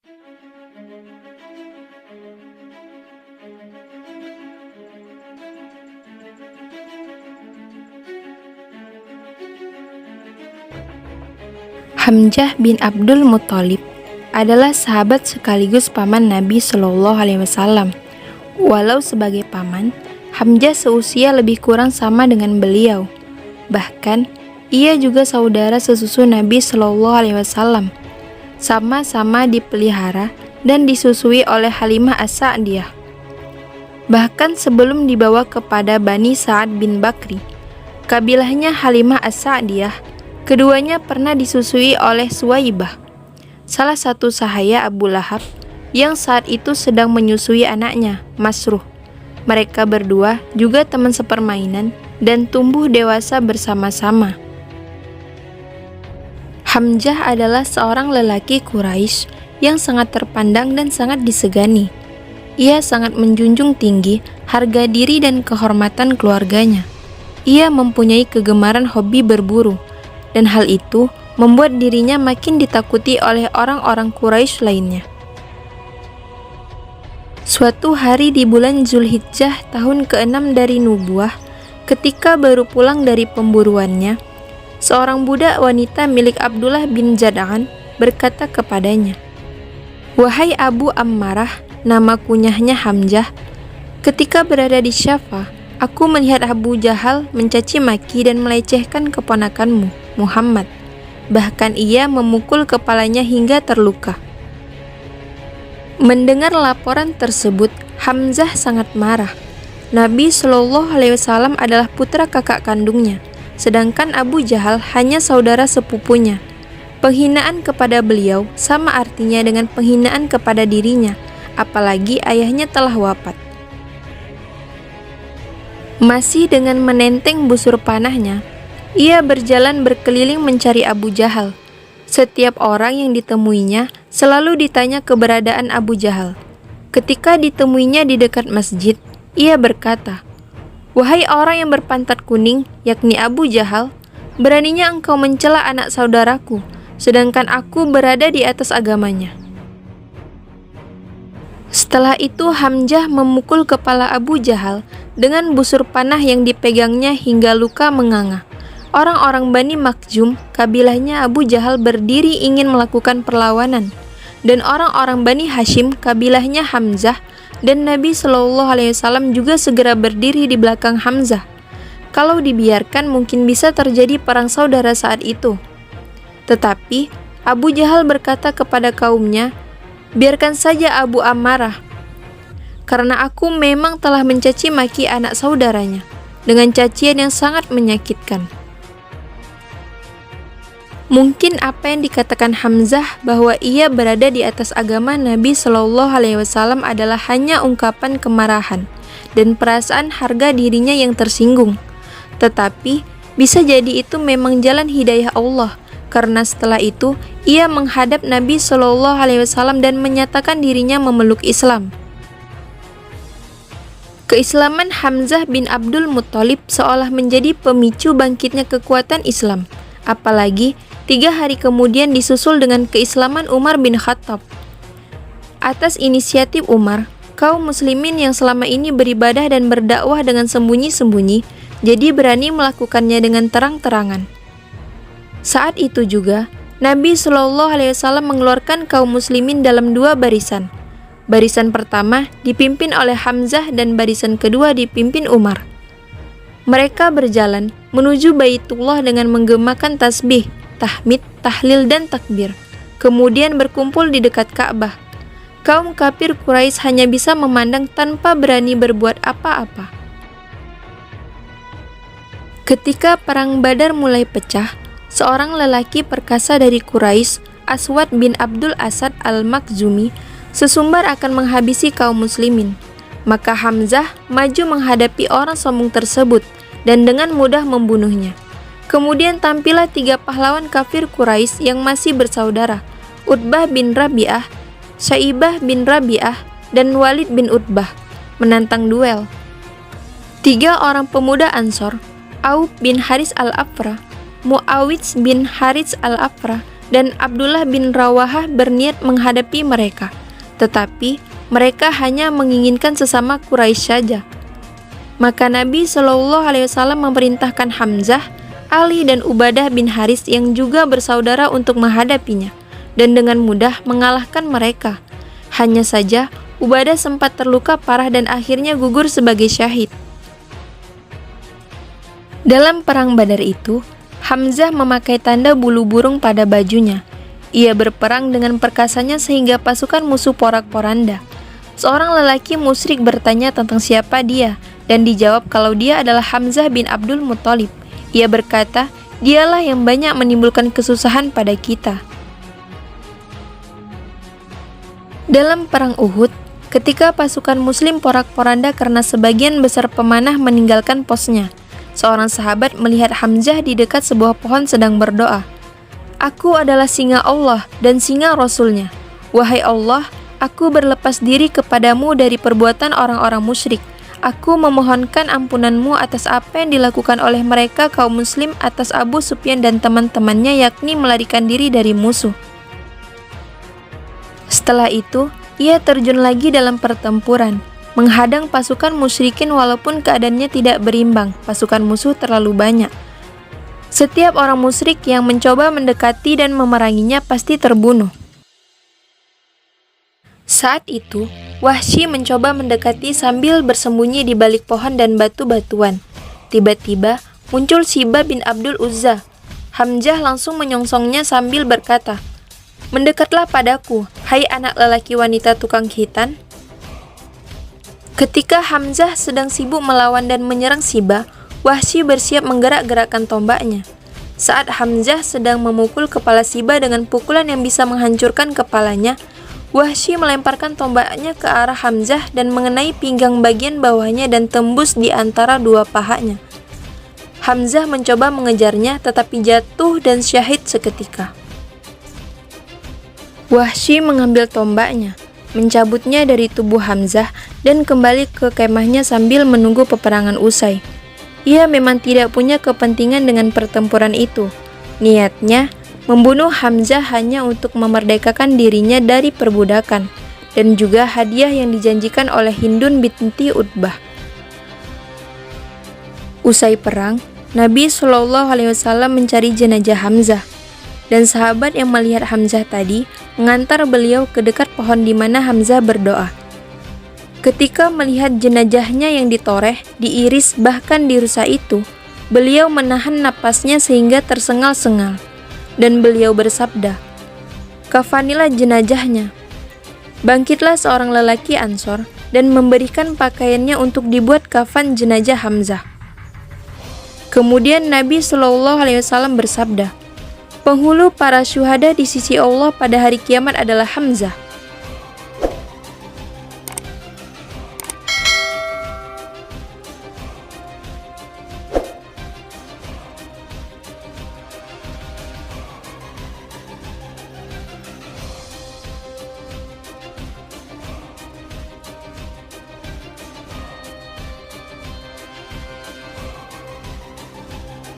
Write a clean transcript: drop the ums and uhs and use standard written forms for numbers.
Hamzah bin Abdul Muthalib adalah sahabat sekaligus paman Nabi Shallallahu Alaihi Wasallam. Walau sebagai paman, Hamzah seusia lebih kurang sama dengan beliau. Bahkan, ia juga saudara sesusu Nabi Shallallahu Alaihi Wasallam. Sama-sama dipelihara dan disusui oleh Halimah As-Sa'diyah. Bahkan sebelum dibawa kepada Bani Sa'ad bin Bakri, kabilahnya Halimah As-Sa'diyah, keduanya pernah disusui oleh Suwaibah, salah satu sahaya Abu Lahab yang saat itu sedang menyusui anaknya, Masruh. Mereka berdua juga teman sepermainan dan tumbuh dewasa bersama-sama. Hamzah adalah seorang lelaki Quraisy yang sangat terpandang dan sangat disegani. Ia sangat menjunjung tinggi harga diri dan kehormatan keluarganya. Ia mempunyai kegemaran hobi berburu, dan hal itu membuat dirinya makin ditakuti oleh orang-orang Quraisy lainnya. Suatu hari di bulan Zulhijjah tahun ke-6 dari Nubuwah, ketika baru pulang dari pemburuannya, seorang budak wanita milik Abdullah bin Jad'an berkata kepadanya, "Wahai Abu Ammarah," nama kunyahnya Hamzah, "ketika berada di Syafa, aku melihat Abu Jahal mencaci maki dan melecehkan keponakanmu, Muhammad. Bahkan ia memukul kepalanya hingga terluka." Mendengar laporan tersebut, Hamzah sangat marah. Nabi Shallallahu Alaihi Wasallam adalah putra kakak kandungnya, sedangkan Abu Jahal hanya saudara sepupunya. Penghinaan kepada beliau sama artinya dengan penghinaan kepada dirinya, apalagi ayahnya telah wafat. Masih dengan menenteng busur panahnya, ia berjalan berkeliling mencari Abu Jahal. Setiap orang yang ditemuinya selalu ditanya keberadaan Abu Jahal. Ketika ditemuinya di dekat masjid, ia berkata, "Wahai orang yang berpantat kuning, yakni Abu Jahal, beraninya engkau mencela anak saudaraku, sedangkan aku berada di atas agamanya." Setelah itu Hamzah memukul kepala Abu Jahal dengan busur panah yang dipegangnya hingga luka menganga. Orang-orang Bani Makhzum, kabilahnya Abu Jahal, berdiri ingin melakukan perlawanan, dan orang-orang Bani Hashim, kabilahnya Hamzah, dan Nabi Shallallahu Alaihi Wasallam juga segera berdiri di belakang Hamzah. Kalau dibiarkan mungkin bisa terjadi perang saudara saat itu. Tetapi Abu Jahal berkata kepada kaumnya, "Biarkan saja Abu Ammarah, karena aku memang telah mencaci maki anak saudaranya dengan cacian yang sangat menyakitkan." Mungkin apa yang dikatakan Hamzah bahwa ia berada di atas agama Nabi Shallallahu Alaihi Wasallam adalah hanya ungkapan kemarahan dan perasaan harga dirinya yang tersinggung. Tetapi bisa jadi itu memang jalan hidayah Allah, karena setelah itu ia menghadap Nabi Shallallahu Alaihi Wasallam dan menyatakan dirinya memeluk Islam. Keislaman Hamzah bin Abdul Muthalib seolah menjadi pemicu bangkitnya kekuatan Islam. Apalagi 3 hari kemudian disusul dengan keislaman Umar bin Khattab. Atas inisiatif Umar, kaum muslimin yang selama ini beribadah dan berdakwah dengan sembunyi-sembunyi, jadi berani melakukannya dengan terang-terangan. Saat itu juga, Nabi Shallallahu Alaihi Wasallam mengeluarkan kaum muslimin dalam 2 barisan. Barisan pertama dipimpin oleh Hamzah dan barisan kedua dipimpin Umar. Mereka berjalan menuju Baitullah dengan menggemakan tasbih, tahmid, tahlil, dan takbir. Kemudian berkumpul di dekat Ka'bah. Kaum kafir Quraisy hanya bisa memandang tanpa berani berbuat apa-apa. Ketika perang Badar mulai pecah, seorang lelaki perkasa dari Quraisy, Aswad bin Abdul Asad al-Makhzumi, sesumbar akan menghabisi kaum muslimin. Maka Hamzah maju menghadapi orang sombong tersebut dan dengan mudah membunuhnya. Kemudian tampillah 3 pahlawan kafir Quraisy yang masih bersaudara, Utbah bin Rabi'ah, Syaibah bin Rabi'ah, dan Walid bin Utbah, menantang duel. 3 orang pemuda Ansor, Auf bin Haris al-Afra, Muawidz bin Haris al-Afra, dan Abdullah bin Rawahah berniat menghadapi mereka. Tetapi mereka hanya menginginkan sesama Quraisy saja. Maka Nabi Shallallahu Alaihi Wasallam memerintahkan Hamzah, Ali dan Ubadah bin Haris yang juga bersaudara untuk menghadapinya, dan dengan mudah mengalahkan mereka. Hanya saja Ubadah sempat terluka parah dan akhirnya gugur sebagai syahid. Dalam perang Badar itu, Hamzah memakai tanda bulu burung pada bajunya. Ia berperang dengan perkasanya sehingga pasukan musuh porak-poranda. Seorang lelaki musyrik bertanya tentang siapa dia, dan dijawab kalau dia adalah Hamzah bin Abdul Muttalib. Ia berkata, dialah yang banyak menimbulkan kesusahan pada kita. Dalam perang Uhud, ketika pasukan muslim porak-poranda karena sebagian besar pemanah meninggalkan posnya, seorang sahabat melihat Hamzah di dekat sebuah pohon sedang berdoa. Aku adalah singa Allah dan singa Rasul-Nya. Wahai Allah, aku berlepas diri kepadamu dari perbuatan orang-orang musyrik. Aku memohonkan ampunan-Mu atas apa yang dilakukan oleh mereka kaum muslim atas Abu Sufyan dan teman-temannya, yakni melarikan diri dari musuh. Setelah itu, ia terjun lagi dalam pertempuran, menghadang pasukan musyrikin walaupun keadaannya tidak berimbang, pasukan musuh terlalu banyak. Setiap orang musyrik yang mencoba mendekati dan memeranginya pasti terbunuh. Saat itu, Wahsy mencoba mendekati sambil bersembunyi di balik pohon dan batu-batuan. Tiba-tiba, muncul Sibah bin Abdul Uzza. Hamzah langsung menyongsongnya sambil berkata, "Mendekatlah padaku, hai anak lelaki wanita tukang khitan." Ketika Hamzah sedang sibuk melawan dan menyerang Sibah, Wahsy bersiap menggerak-gerakkan tombaknya. Saat Hamzah sedang memukul kepala Sibah dengan pukulan yang bisa menghancurkan kepalanya, Wahsy melemparkan tombaknya ke arah Hamzah dan mengenai pinggang bagian bawahnya dan tembus di antara dua pahanya. Hamzah mencoba mengejarnya tetapi jatuh dan syahid seketika. Wahsy mengambil tombaknya, mencabutnya dari tubuh Hamzah dan kembali ke kemahnya sambil menunggu peperangan usai. Ia memang tidak punya kepentingan dengan pertempuran itu. Niatnya membunuh Hamzah hanya untuk memerdekakan dirinya dari perbudakan dan juga hadiah yang dijanjikan oleh Hindun binti Utbah. Usai perang, Nabi Shallallahu Alaihi Wasallam mencari jenazah Hamzah, dan sahabat yang melihat Hamzah tadi mengantar beliau ke dekat pohon di mana Hamzah berdoa. Ketika melihat jenazahnya yang ditoreh, diiris, bahkan dirusak itu, beliau menahan napasnya sehingga tersengal-sengal, dan beliau bersabda, "Kafanilah jenazahnya." Bangkitlah seorang lelaki Ansor dan memberikan pakaiannya untuk dibuat kafan jenazah Hamzah. Kemudian Nabi Shallallahu Alaihi Wasallam bersabda, "Penghulu para syuhada di sisi Allah pada hari kiamat adalah Hamzah."